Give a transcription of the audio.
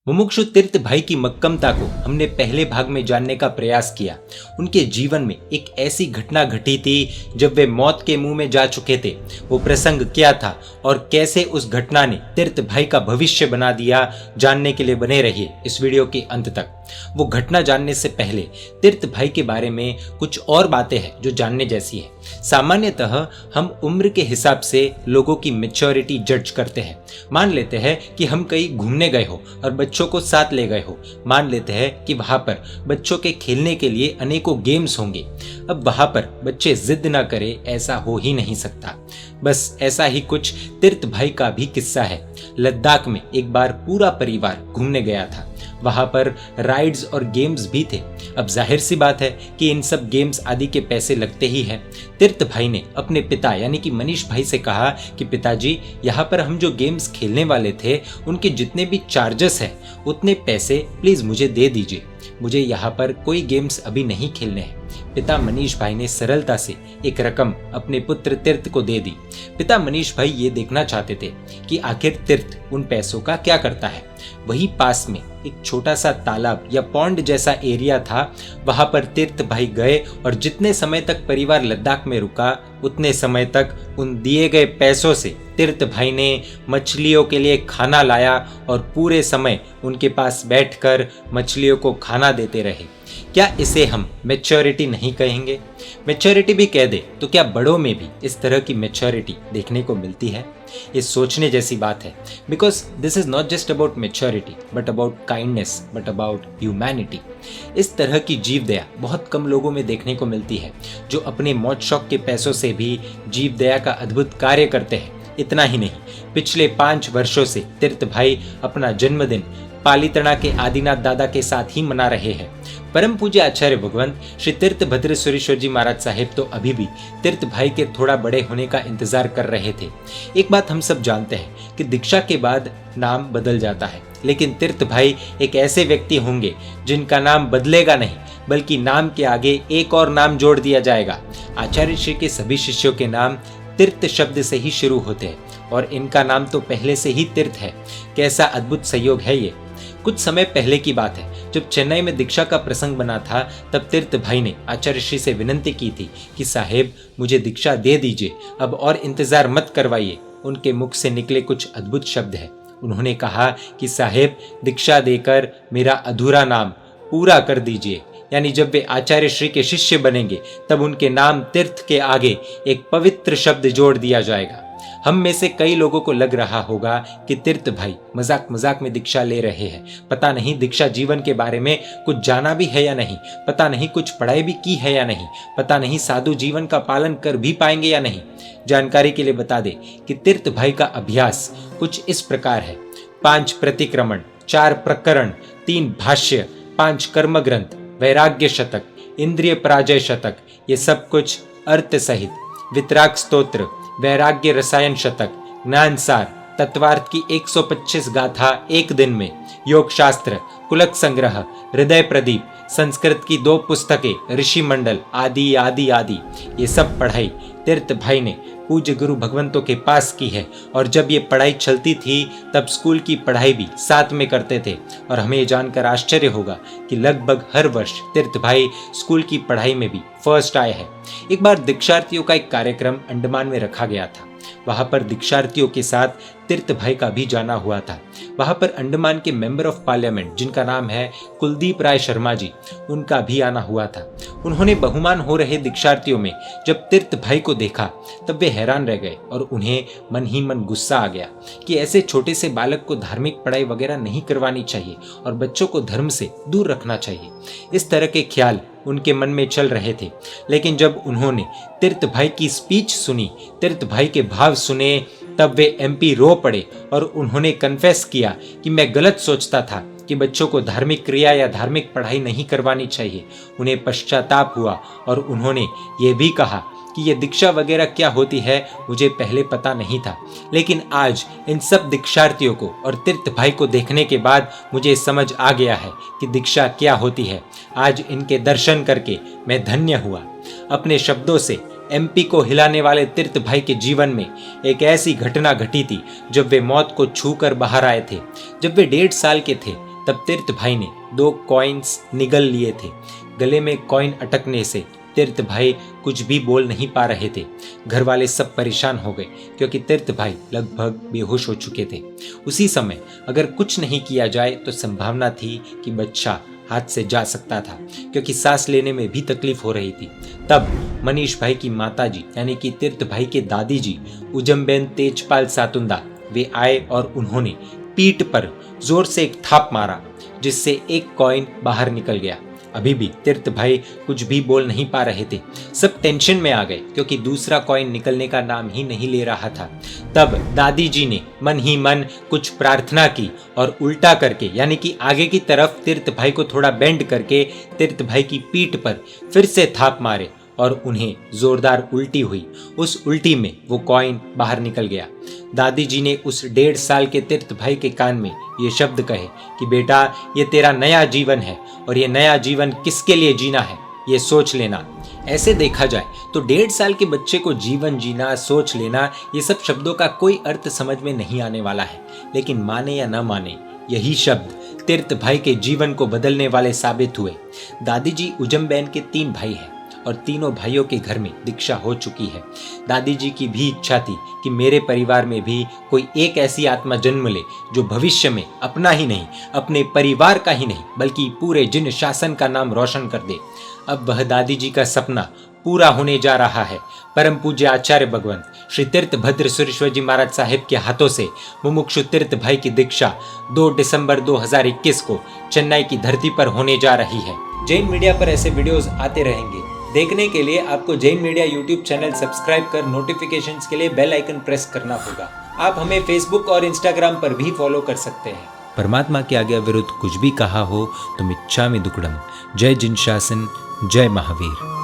मुमुक्षु तीर्थ भाई की मक्कमता को हमने पहले भाग में जानने का प्रयास किया। उनके जीवन में एक ऐसी घटना घटी थी जब वे मौत के मुंह में जा चुके थे। वो प्रसंग क्या था और कैसे उस घटना ने तीर्थ भाई का भविष्य बना दिया, जानने के लिए बने रहिए इस वीडियो के अंत तक। वो घटना जानने से पहले तीर्थ भाई के बारे में कुछ और बातें हैं जो जानने जैसी है। सामान्यतः हम उम्र के हिसाब से लोगों की मैच्योरिटी जज करते हैं। मान लेते हैं कि हम कहीं घूमने गए हो और बच्चों को साथ ले गए हो। मान लेते हैं कि वहां पर बच्चों के खेलने के लिए अनेकों गेम्स होंगे। अब वहां पर बच्चे जिद ना करें, ऐसा हो ही नहीं सकता। बस ऐसा ही कुछ तीर्थ भाई का भी किस्सा है। लद्दाख में एक बार पूरा परिवार घूमने गया था। वहां पर राइड्स और गेम्स भी थे। अब जाहिर सी बात है कि इन सब गेम्स आदि के पैसे लगते ही हैं। तीर्थ भाई ने अपने पिता यानी कि मनीष भाई से कहा कि पिताजी, यहाँ पर हम जो गेम्स खेलने वाले थे उनके जितने भी चार्जेस हैं उतने पैसे प्लीज मुझे दे दीजिए। मुझे यहाँ पर कोई गेम्स अभी नहीं खेलने हैं। पिता मनीष भाई ने सरलता से एक रकम अपने पुत्र तीर्थ को दे दी। पिता मनीष भाई ये देखना चाहते थे कि आखिर तीर्थ उन पैसों का क्या करता है। वही पास में एक छोटा सा तालाब या पॉन्ड जैसा एरिया था। वहां पर तीर्थ भाई गए और जितने समय तक परिवार लद्दाख में रुका उतने समय तक उन दिए गए पैसों से तीर्थ भाई ने मछलियों के लिए खाना लाया और पूरे समय उनके पास बैठकर मछलियों को खाना देते रहे। क्या इसे हम मैच्योरिटी नहीं कहेंगे? मैच्योरिटी भी कह दे तो क्या बड़ों में भी इस तरह की मैच्योरिटी देखने को मिलती है? ये सोचने जैसी बात है। Because this is not just about maturity but about kindness, but about humanity. इस तरह की जीव दया बहुत कम लोगों में देखने को मिलती है, जो अपने मौज शौक के पैसों से भी जीव दया का अद्भुत कार्य करते हैं। इतना ही नहीं, पिछले 5 वर्षों से तीर्थ भाई अपना जन्मदिन पालीताना के आदिनाथ दादा के साथ ही मना रहे हैं। परम पूज्य आचार्य भगवंत श्री तीर्थ भद्र सुरेश्वर जी महाराज साहेब तो अभी भी तीर्थ भाई के थोड़ा बड़े होने का इंतजार कर रहे थे। एक बात हम सब जानते हैं कि दीक्षा के बाद नाम बदल जाता है, लेकिन तीर्थ भाई एक ऐसे व्यक्ति होंगे जिनका नाम बदलेगा नहीं, बल्कि नाम के आगे एक और नाम जोड़ दिया जाएगा। आचार्य श्री के सभी शिष्यों के नाम तीर्थ शब्द से ही शुरू होते हैं और इनका नाम तो पहले से ही तीर्थ है। कैसा अद्भुत संयोग है ये। कुछ समय पहले की बात है, जब चेन्नई में दीक्षा का प्रसंग बना था, तब तीर्थ भाई ने आचार्य श्री से विनंती की थी कि साहेब मुझे दीक्षा दे दीजिए, अब और इंतजार मत करवाइए। उनके मुख से निकले कुछ अद्भुत शब्द हैं। उन्होंने कहा कि साहेब दीक्षा देकर मेरा अधूरा नाम पूरा कर दीजिए। यानी जब वे आचार्य श्री के शिष्य बनेंगे तब उनके नाम तीर्थ के आगे एक पवित्र शब्द जोड़ दिया जाएगा। हम में से कई लोगों को लग रहा होगा कि तीर्थ भाई मजाक मजाक में दीक्षा ले रहे हैं। पता नहीं दीक्षा जीवन के बारे में कुछ जाना भी है या नहीं, पता नहीं कुछ पढ़ाई भी की है या नहीं, पता नहीं साधु जीवन का पालन कर भी पाएंगे या नहीं। जानकारी के लिए बता दे कि तीर्थ भाई का अभ्यास कुछ इस प्रकार है: 5 प्रतिक्रमण, 4 प्रकरण, 3 भाष्य, 5 कर्म ग्रंथ, वैराग्य शतक, इंद्रिय पराजय शतक, ये सब कुछ अर्थ सहित, वितराग स्तोत्र, वैराग्य रसायन शतक, ज्ञान सार, तत्वार्थ की 125 गाथा एक दिन में, योग शास्त्र, कुलक संग्रह, हृदय प्रदीप, संस्कृत की 2 पुस्तकें, ऋषि मंडल आदि आदि आदि, ये सब पढ़ाई तीर्थ भाई ने पूज्य गुरु भगवंतों के पास की है। और जब ये पढ़ाई चलती थी तब स्कूल की पढ़ाई भी साथ में करते थे। और हमें ये जानकर आश्चर्य होगा कि लगभग हर वर्ष तीर्थ भाई स्कूल की पढ़ाई में भी फर्स्ट आए हैं। एक बार दीक्षार्थियों का एक कार्यक्रम अंडमान में रखा गया था। वहां पर दीक्षार्थियों के साथ तीर्थ भाई का भी जाना हुआ था। वहां पर अंडमान के मेंबर ऑफ पार्लियामेंट जिनका नाम है कुलदीप राय शर्मा जी, उनका भी आना हुआ था। उन्होंने बहुमान हो रहे दीक्षार्थियों में जब तीर्थ भाई को देखा तब वे हैरान रह गए और उन्हें मन ही मन गुस्सा आ गया कि ऐसे छोटे से बालक को धार्मिक पढ़ाई वगैरह नहीं करवानी चाहिए और बच्चों को धर्म से दूर रखना चाहिए। इस तरह के ख्याल उनके मन में चल रहे थे। लेकिन जब उन्होंने तीर्थ भाई की स्पीच सुनी, तीर्थ भाई के भाव सुने, तब वे एमपी रो पड़े और उन्होंने कन्फेस किया कि मैं गलत सोचता था कि बच्चों को धार्मिक क्रिया या धार्मिक पढ़ाई नहीं करवानी चाहिए। उन्हें पश्चाताप हुआ और उन्होंने ये भी कहा कि ये दीक्षा वगैरह क्या होती है मुझे पहले पता नहीं था, लेकिन आज इन सब दीक्षार्थियों को और तीर्थ भाई को देखने के बाद मुझे समझ आ गया है कि दीक्षा क्या होती है। आज इनके दर्शन करके मैं धन्य हुआ। अपने शब्दों से एमपी को हिलाने वाले तीर्थ भाई के जीवन में एक ऐसी घटना घटी थी जब वे मौत को छूकर बाहर आए थे। जब वे 1.5 साल के थे तब तीर्थ भाई ने 2 कॉइन्स निगल लिए थे। गले में कॉइन अटकने से तीर्थ भाई कुछ भी बोल नहीं पा रहे थे। घर वाले सब परेशान हो गए क्योंकि तीर्थ भाई लगभग बेहोश हो चुके थे। उसी समय अगर कुछ नहीं किया जाए तो संभावना थी कि बच्चा हाथ से जा सकता था, क्योंकि सांस लेने में भी तकलीफ हो रही थी। तब मनीष भाई की माताजी यानी कि तीर्थ भाई के दादी जी उजमबेन तेजपाल सातुंदा वे आए और उन्होंने पीठ पर जोर से एक थाप मारा, जिससे एक कॉइन बाहर निकल गया। अभी भी तीर्थ भाई कुछ भी बोल नहीं पा रहे थे। सब टेंशन में आ गए क्योंकि दूसरा कॉइन निकलने का नाम ही नहीं ले रहा था। तब दादी जी ने मन ही मन कुछ प्रार्थना की और उल्टा करके यानी कि आगे की तरफ तीर्थ भाई को थोड़ा बेंड करके तीर्थ भाई की पीठ पर फिर से थाप मारे और उन्हें जोरदार उल्टी हुई। उस उल्टी में वो कॉइन बाहर निकल गया। दादी जी ने उस 1.5 साल के तीर्थ भाई के कान में ये शब्द कहे कि बेटा, ये तेरा नया जीवन है और ये नया जीवन किसके लिए जीना है ये सोच लेना। ऐसे देखा जाए तो 1.5 साल के बच्चे को जीवन जीना, सोच लेना, ये सब शब्दों का कोई अर्थ समझ में नहीं आने वाला है। लेकिन माने या न माने, यही शब्द तीर्थ भाई के जीवन को बदलने वाले साबित हुए। दादी जी उजमबेन के 3 भाई हैं और तीनों भाइयों के घर में दीक्षा हो चुकी है। दादी जी की भी इच्छा थी कि मेरे परिवार में भी कोई एक ऐसी आत्मा जन्म ले जो भविष्य में अपना ही नहीं, अपने परिवार का ही नहीं, बल्कि पूरे जिन शासन का नाम रोशन कर दे। अब वह दादी जी का सपना पूरा होने जा रहा है। परम पूज्य आचार्य भगवंत श्री तीर्थ भद्र सुरेश्वर जी महाराज साहिब के हाथों से मुमुक्षु तीर्थ भाई की दीक्षा 2 दिसंबर 2021 को चेन्नई की धरती पर होने जा रही है। जैन मीडिया पर ऐसे वीडियोस आते रहेंगे। देखने के लिए आपको Jain media YouTube channel subscribe कर नोटिफिकेशंस के लिए बेल आइकन प्रेस करना होगा। आप हमें फेसबुक और इंस्टाग्राम पर भी फॉलो कर सकते हैं। परमात्मा के आज्ञा विरुद्ध कुछ भी कहा हो तो मिच्छामि दुक्कडम। जय जिन शासन, जय महावीर।